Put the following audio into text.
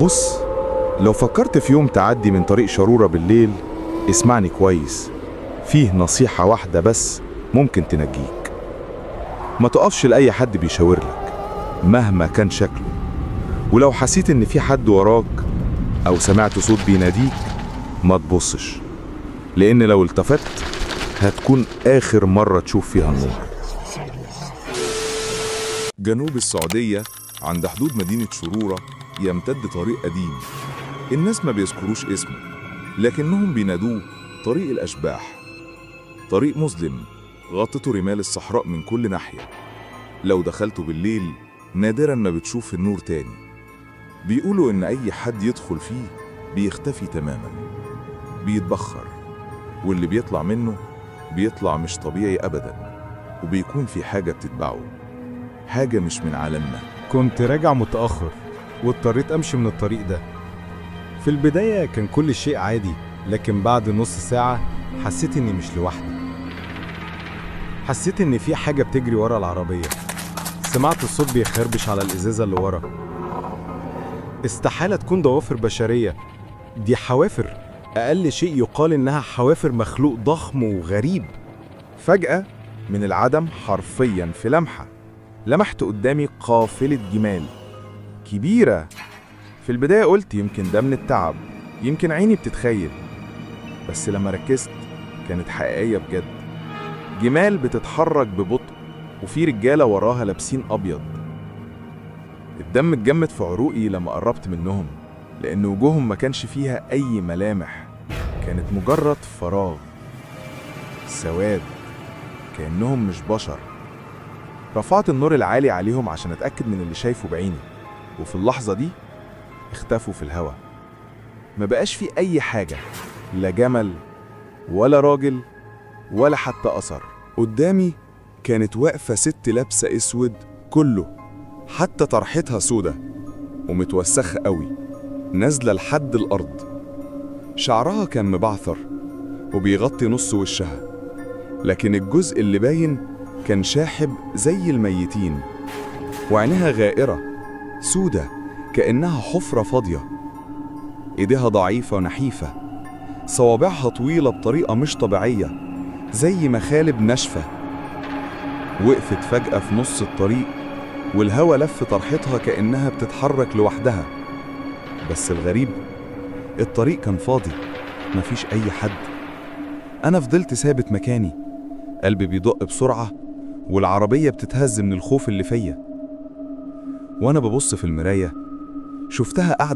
بص، لو فكرت في يوم تعدي من طريق شرورة بالليل، اسمعني كويس. فيه نصيحة واحدة بس ممكن تنجيك. ما تقفش لأي حد بيشاور لك مهما كان شكله. ولو حسيت إن في حد وراك أو سمعت صوت بيناديك، ما تبصش، لأن لو التفت هتكون آخر مرة تشوف فيها النور. جنوب السعودية عند حدود مدينة شرورة يمتد طريق قديم. الناس ما بيذكروش اسمه، لكنهم بينادوه طريق الأشباح. طريق مظلم غطته رمال الصحراء من كل ناحية. لو دخلته بالليل نادرا ما بتشوف النور تاني. بيقولوا إن أي حد يدخل فيه بيختفي تماما، بيتبخر، واللي بيطلع منه بيطلع مش طبيعي أبدا، وبيكون في حاجة بتتبعه، حاجة مش من عالمنا. كنت راجع متأخر واضطريت أمشي من الطريق ده. في البداية كان كل شيء عادي، لكن بعد نص ساعة حسيت إني مش لوحدي. حسيت إن في حاجة بتجري ورا العربية. سمعت الصوت بيخربش على الإزازة اللي ورا. استحالة تكون ضوافر بشرية، دي حوافر. أقل شيء يقال إنها حوافر مخلوق ضخم وغريب. فجأة من العدم، حرفيا في لمحة، لمحت قدامي قافلة جمال كبيرة. في البداية قلت يمكن ده من التعب، يمكن عيني بتتخيل، بس لما ركزت كانت حقيقية بجد. جمال بتتحرك ببطء، وفي رجالة وراها لابسين أبيض. الدم اتجمد في عروقي لما قربت منهم، لأن وجوههم ما كانش فيها أي ملامح، كانت مجرد فراغ، سواد، كأنهم مش بشر. رفعت النور العالي عليهم عشان أتأكد من اللي شايفه بعيني، وفي اللحظة دي اختفوا في الهوا. ما بقاش في أي حاجة، لا جمل ولا راجل ولا حتى أثر. قدامي كانت واقفة ست لابسة اسود كله، حتى طرحتها سودة ومتوسخة قوي، نازلة لحد الأرض. شعرها كان مبعثر وبيغطي نص وشها، لكن الجزء اللي باين كان شاحب زي الميتين. وعينها غائرة سودة كأنها حفرة فاضية. ايديها ضعيفة ونحيفة، صوابعها طويلة بطريقة مش طبيعية زي مخالب ناشفة. وقفت فجأة في نص الطريق، والهوا لف طرحتها كأنها بتتحرك لوحدها. بس الغريب، الطريق كان فاضي، مفيش أي حد. أنا فضلت ثابت مكاني، قلبي بيدق بسرعة، والعربية بتتهز من الخوف اللي فيا. وأنا ببص في المراية شفتها قاعدة